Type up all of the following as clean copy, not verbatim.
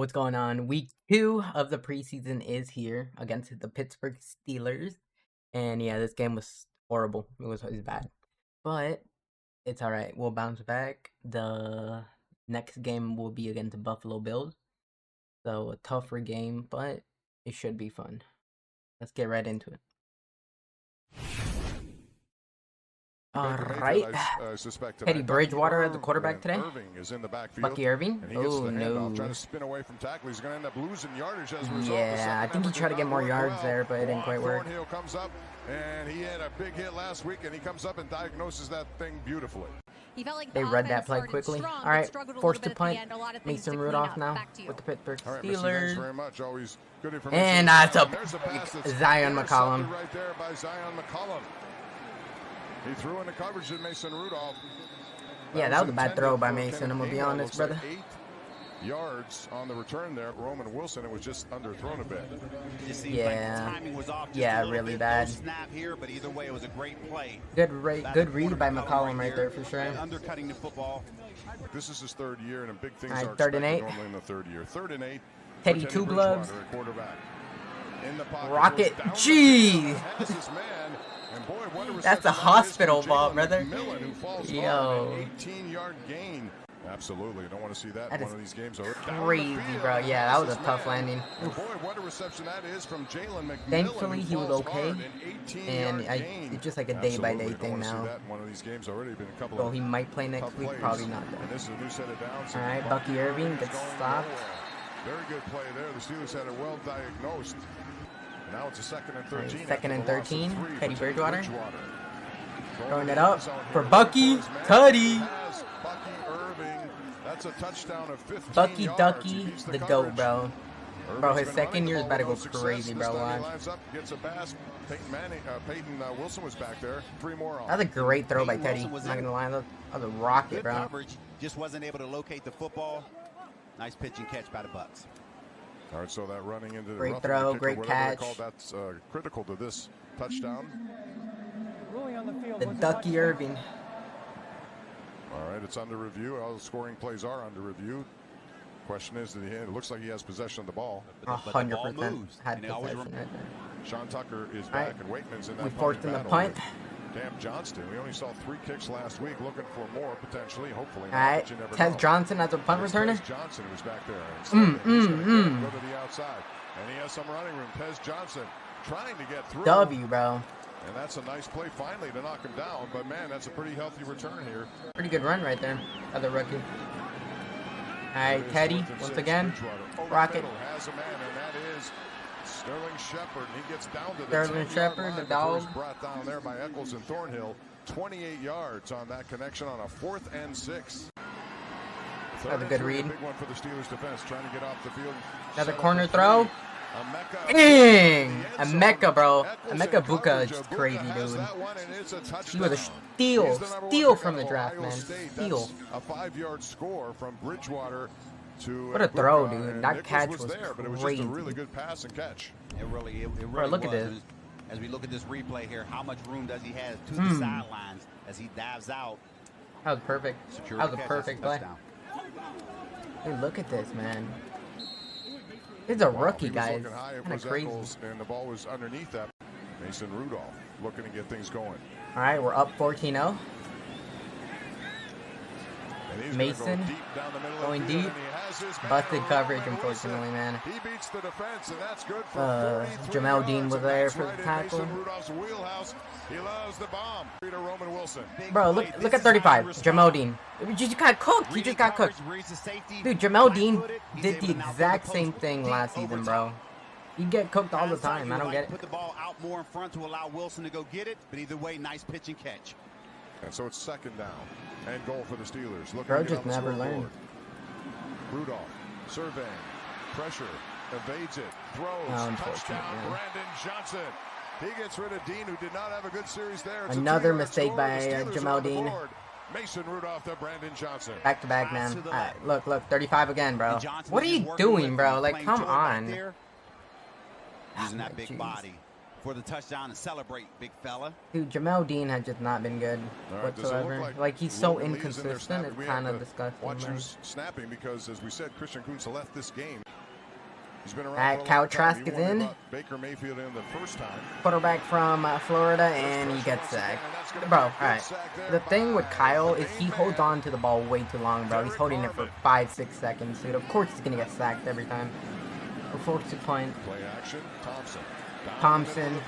what's going on? Week 2 of the preseason is here against the Pittsburgh Steelers. And yeah, this game was horrible. It was bad. But it's alright. We'll bounce back. The next game will be against the Buffalo Bills. So a tougher game, but it should be fun. Let's get right into it. Alright. Teddy Bridgewater as the quarterback today. Bucky Irving. Oh no. Trying to spin away from tackle. He's going to end up losing yardage as a result. Yeah, I think he tried to get more yards there, but it didn't quite work. Thornhill comes up, and he had a big hit last week, and he comes up and diagnoses that thing beautifully. They read that play quickly. All right, forced to punt. Mason Rudolph now with the Pittsburgh Steelers. Very much. Always good information. And that's a Zion McCollum. Right there by Zion McCollum. He threw in the coverage of Mason Rudolph. Yeah, that was a bad throw by Mason. I'm gonna be honest, brother. 8 yards on the return there. Roman Wilson, it was just underthrown a bit. Yeah, yeah, really bad. Snap here, but either way, it was a great play. Good read by McCollum right there for sure. Undercutting the football. This is his third year, and big things are 3rd and 8. normally in the third year. 3rd and 8. Teddy Two Gloves. Pocket, Rocket. Gee. Boy, that's a hospital ball, brother. Yo. 18-yard gain. Absolutely. Don't want to see that one of these games. Crazy, bro. Yeah, that was a tough landing. And boy, what a reception that is from Jalen McMillan. Thankfully, he was okay. And it's just like a day-by-day thing now. One of these games already been a couple so he might play next week, probably not. This is a new set of downs. All right, Bucky Irving gets stopped. Very good play there. The Steelers had it well diagnosed. Now it's a 2nd and 13. 2nd and 13. Teddy Bridgewater. Throwing it up for Bucky. Tutty. Bucky Irving. That's a touchdown of 15 Bucky yards. Ducky, the GOAT, bro. Bro, his second year is about to go crazy, bro. Lines up, gets a pass. Peyton Wilson was back there. 3 more on. That's a great throw by Teddy. I'm not gonna lie, that was a rocket, bro. Coverage, just wasn't able to locate the football. Nice pitch and catch by the Bucs. All right, so that running into the great throw, great catch. That's critical to this touchdown. The Ducky Irving. All right, it's under review. All the scoring plays are under review. Question is, it looks like he has possession of the ball. 100% had possession right there. Sean Tucker is back, and Wakeman's in that. We forced him to punt. Cam Johnston. We only saw 3 kicks last week. Looking for more potentially, hopefully. All right, Tez Johnson as a punt returner. Tez Johnson was back there. Go to the outside, and he has some running room. Tez Johnson trying to get through. W, bro. And that's a nice play finally to knock him down. But man, that's a pretty healthy return here. Pretty good run right there, other rookie. All right, Teddy once again. Rocket. Has a man, and that is Sterling Shepard. He gets down to the Sterling Shepard, the dog. Brought down there by Eccles and Thornhill. 28 yards on that connection on a 4th and 6. That's a good read. Big one for the Steelers defense, trying to get off the field. Another corner throw. Dang! Emeka, bro. Emeka Buka is crazy, dude. He was a steal from the draft, man. Steal. A 5-yard score from Bridgewater. What a throw, dude. That catch was there, but it was just a really good pass and catch. It really bro, look at this. As we look at this replay here, how much room does he have to the sidelines as he dives out? That was perfect. That was a perfect play. Dude, look at this, man. He's a rookie, guys. Kind of crazy. And the ball was underneath that. Mason Rudolph looking to get things going. All right, we're up 14-0. Mason going deep. Busted coverage, unfortunately, man. He beats the defense, and that's good for Jamel Dean was there for the tackle. He loves the bomb. Roman Wilson. Bro, look at 35. Jamel Dean. He just got cooked. He just got cooked. Dude, Jamel Dean did the exact same thing last season, bro. You get cooked all the time. I don't get it. Put the ball out more in front to allow Wilson to go get it, but either way, nice pitch and catch. And so it's 2nd down and goal for the Steelers. Bro just never learned. Rudolph surveying, pressure, evades it, throws, touchdown, Brandon Johnson. He gets rid of Dean, who did not have a good series there. It's another mistake by Jamel Dean. Mason Rudolph to Brandon Johnson. Back to back, man. All right, look, 35 again, bro. What are you doing, bro? Like, come on. Using that big body. for the touchdown and celebrate, big fella. Dude, Jamel Dean has just not been good whatsoever. Like he's so inconsistent. It's kind of disgusting. Watch who's snapping because, as we said, Christian Kuntz left this game. He's been around. Kyle Trask is in. Baker Mayfield in the first time. Quarterback from Florida, and he gets sacked. Bro, all right. The thing with Kyle is he holds on to the ball way too long, bro. He's holding it for 5-6 seconds, dude. Of course he's gonna get sacked every time. Forced to point. Play action. Thompson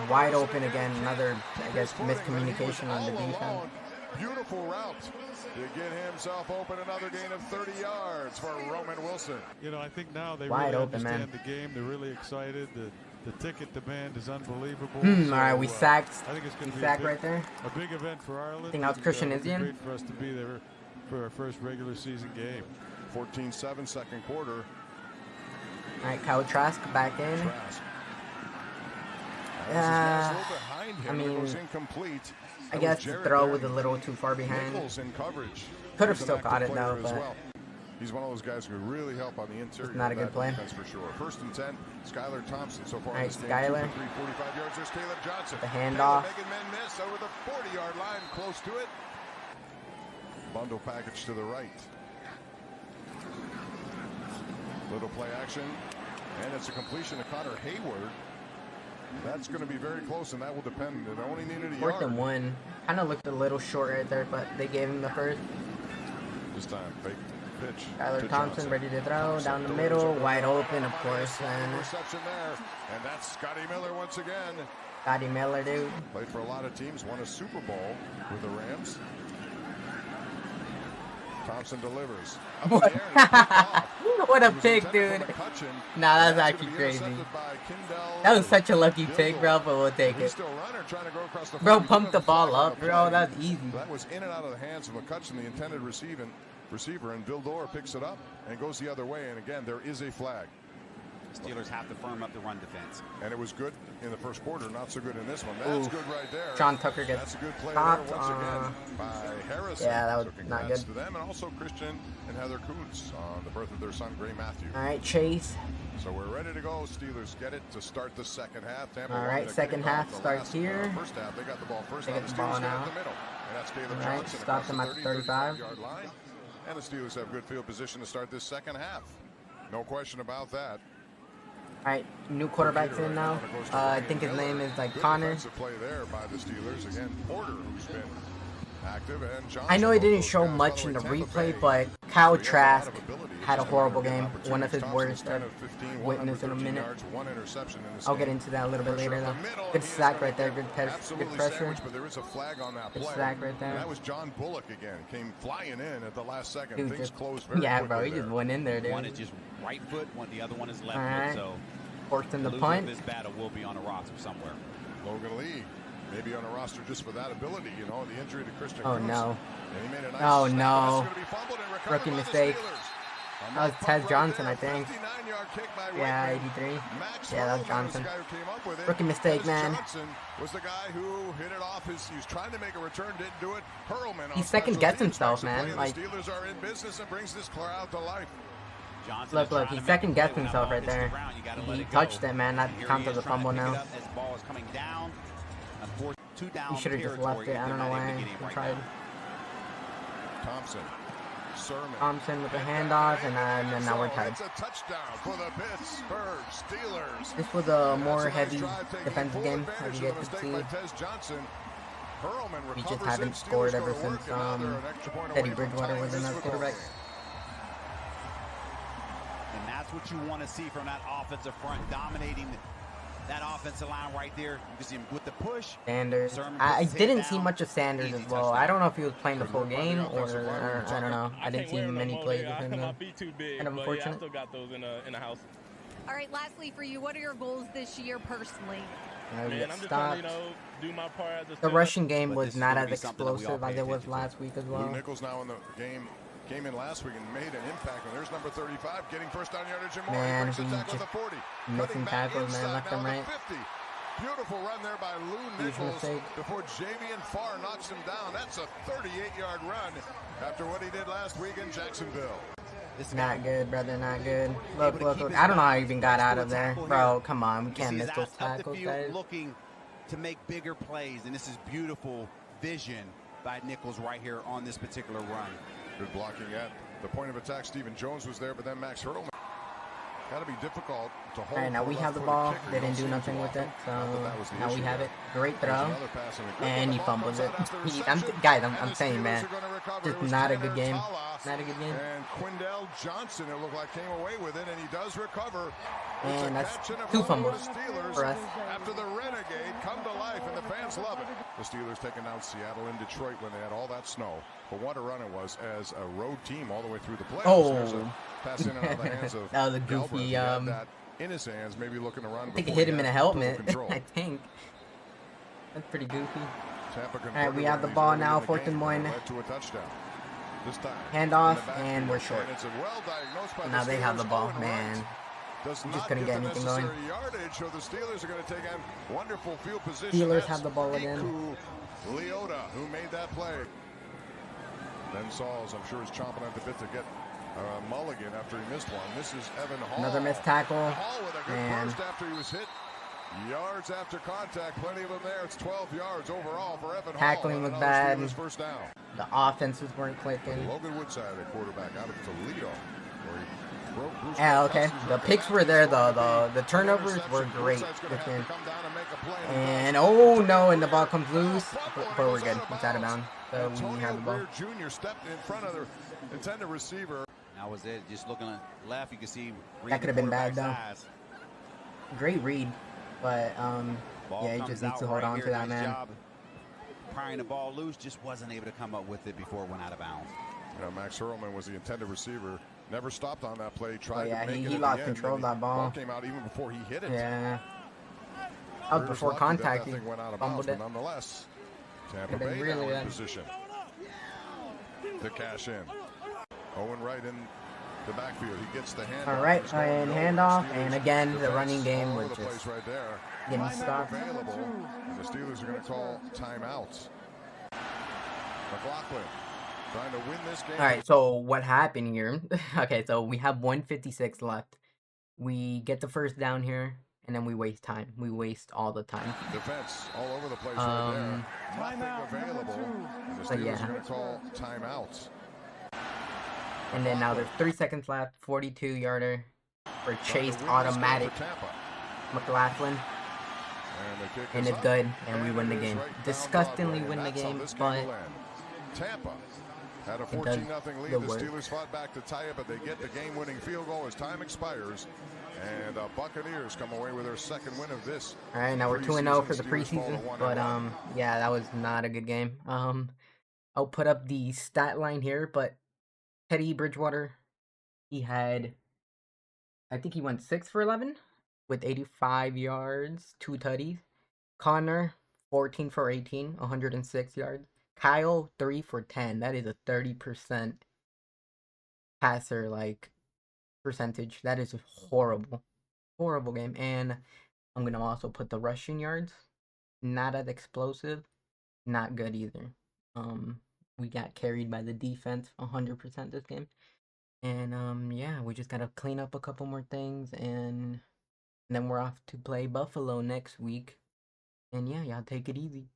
wide open again. Another, I guess, miscommunication on the defense. Beautiful route to get himself open. Another gain of 30 yards for Roman Wilson. You know, I think now they wide really open, understand man. the game. They're really excited. The ticket demand is unbelievable. All right, we sacked. I think it's going to be sack right there. A big event for Ireland. I think that was Christian It's Isian. great for us to be there for our first regular season game. 14-7 second quarter. All right, Kyle Trask back in. I mean, I guess the throw was a little too far behind. Could have still caught it though, but he's one of those guys who really help on the interior. It's not a good play. That's for sure. First and 10, Skylar Thompson so far. All right, Skylar. 45 yards. There's Caleb Johnson. The handoff. Making men miss over the 40-yard line, close to it. Bundle package to the right. Little play action, and it's a completion to Connor Hayward. That's going to be very close, and that will depend. It only needed a yard. 4th and 1. Kind of looked a little short right there, but they gave him the first. This time, fake pitch. Skylar Thompson ready to throw down the middle, wide open, of course. And reception there, and that's Scotty Miller once again. Scotty Miller, dude. Played for a lot of teams, won a Super Bowl with the Rams. Thompson delivers. What a pick, dude. Nah, that's actually crazy. That was such a lucky pick, bro, but we'll take it. Bro, pump the ball up, bro. That's easy. That was in and out of the hands of McCutcheon, the intended receiver, and Bill Dorr picks it up and goes the other way. And again, there is a flag. Steelers have to firm up the run defense. And it was good in the first quarter, not so good in this one. That's good right there. John Tucker gets That's a good play stopped, there once again by Harrison. Yeah, that was so not good. to them, and also Christian and Heather Kuntz on the birth of their son, Gray Matthew. All right, Chase. So we're ready to go. Steelers get it to start the second half. Tampa all right, second half starts here. First half, they got the ball first. They get the ball now. The middle. And that's Caleb all right, Johnson stop them at the 35. Yard line. And the Steelers have good field position to start this second half. No question about that. All right, new quarterback's in now. I think his name is like Connor. Play there by the Steelers. Again, Porter, who's been active, and Johnson. I know he didn't show much in the replay, but Kyle Trask had a horrible game. One of his worst I've witnessed in a minute. I'll get into that a little bit later, though. Good sack right there. Good pressure. But there is a flag on that good play. sack right there. And that was John Bullock again. Came flying in at the last second. Dude, Things just, closed very yeah, quickly bro. He there. just went in there, dude. One is just right foot, the other one is left right. foot. So, forced in the loser punt. of this battle will be on a roster somewhere. Logan Lee, maybe on a roster just for that ability, you know, the injury to Christian Oh, Kuntz. no. And he made a nice Oh, snap, no. but it's gonna be fumbled and recovered Rookie by the mistake. Steelers. That was Tez Johnson, I think. 59-yard kick by Yeah, Whitman. 83. Max Yeah, that was Hurlman Johnson. the guy who came up with it. Rookie mistake, Tez man. Johnson was the guy who hit it off. He was trying to make a return, didn't do it. Hurlman. He second-guessed himself, man. The Like, Steelers are in business and brings this crowd to life. Johnson look, he second-guessed himself right there. He touched it, man. That counts as a fumble now. He should have just left it. I don't know why he tried. Thompson. Sermon. Thompson with the handoff, and then now we're tied. It's a touchdown for the Pittsburgh Steelers. This was a more heavy defensive game, as you guys could see. We just haven't scored ever since Teddy Bridgewater was in our quarterback. And that's what you want to see from that offensive front, dominating that offensive line right there. You see him with the push. Sanders. I didn't see much of Sanders as well. I don't know if he was playing the full game or I don't know. I didn't see many plays with him. Kind of unfortunate. I still got those in the house. All right, lastly for you, what are your goals this year personally? Man, I'm just trying to, do my part as a the rushing game was not as explosive as it was last week as well. Lou Nichols now in the game. Came in last week and made an impact. And there's number 35 getting first down yardage and more. Man, he he just missing tackles, man, left and right. 50. Beautiful run there by Lou Nichols before Javian Farr knocks him down. That's a 38-yard run after what he did last week in Jacksonville. Not good, brother, not good. Look. I don't know how I even got out of there. Bro, come on. We can't miss those tackles, guys. Looking to make bigger plays, and this is beautiful vision by Nichols right here on this particular run. Good blocking at the point of attack. Stephen Jones was there, but then Max Hurdle. Got to be difficult to hold. All right, now we have the ball. They didn't do nothing with it, so now we have it. Great throw, and he fumbles it. I'm saying, man, just not a good game. Not a good game. And Quindell Johnson, it looked like, came away with it, and he does recover. And that's 2 fumbles for us. After the Renegade come to life, and the fans love it. The Steelers taking down Seattle and Detroit when they had all that snow. But what a run it was as a road team all the way through the playoffs. Oh. Pass in and out of the hands of that was a goofy. that in his hands, maybe looking to run. I think it hit him in a helmet. I think that's pretty goofy. All right, we have the ball now, 4th and 1. Handoff, and we're short. And now they have the ball, man. Just couldn't get anything going. Steelers have the ball again. Leota, who made that play. Ben Sauls, I'm sure, is chomping at the bit to get Mulligan after he missed one. This is Evan Hall. Another missed tackle. Hall with a good burst after he was hit. Yards after contact, plenty of them there. It's 12 yards overall for Evan Hall. Tackling was bad. First down. The offenses weren't clicking. Logan Woodside, the quarterback, out of Toledo. Yeah, okay. The picks were there, the turnovers were great. And oh no, and the ball comes loose. But we're good. It's out of bounds. So we have the ball. Jr. stepped in front of the intended receiver. That was it. Just looking left, you can see that could have been bad though. Great read, but yeah, he just needs to hold on to that, man. Prying the ball loose, just wasn't able to come up with it before it went out of bounds. You know, Max Hurlman was the intended receiver. Never stopped on that play. Tried to make he lost control of that ball. Came out even before he hit it. Yeah. Out before contact, he fumbled it. Nonetheless, Tampa Bay really in position to cash in. Owen Wright in the backfield. He gets the hand. All right, and handoff, and again the running game was just getting stopped. And the Steelers are going to call timeouts. McLaughlin trying to win this game. All right, so what happened here? Okay, so we have 1:56 left. We get the first down here, and then we waste time. We waste all the time. Defense all over the place right there. Nothing available. And the Steelers are going to call timeouts. And then now there's 3 seconds left. 42-yarder for Chase automatic. McLaughlin. And it's good, and we win the game. Disgustingly win the game, but Tampa had a 14-0 lead. The Steelers fought back to tie it, but they get the game-winning field goal as time expires. And Buccaneers come away with their second win of this. All right, now we're 2-0 for the preseason. But yeah, that was not a good game. I'll put up the stat line here, but Teddy Bridgewater, he had, I think he went 6 for 11 with 85 yards, 2 tutties. Connor, 14 for 18, 106 yards. Kyle, 3 for 10. That is a 30% passer, like, percentage. That is a horrible game. And I'm going to also put the rushing yards. Not as explosive. Not good either. We got carried by the defense 100% this game. And, yeah, we just got to clean up a couple more things. And then we're off to play Buffalo next week. And, yeah, y'all take it easy.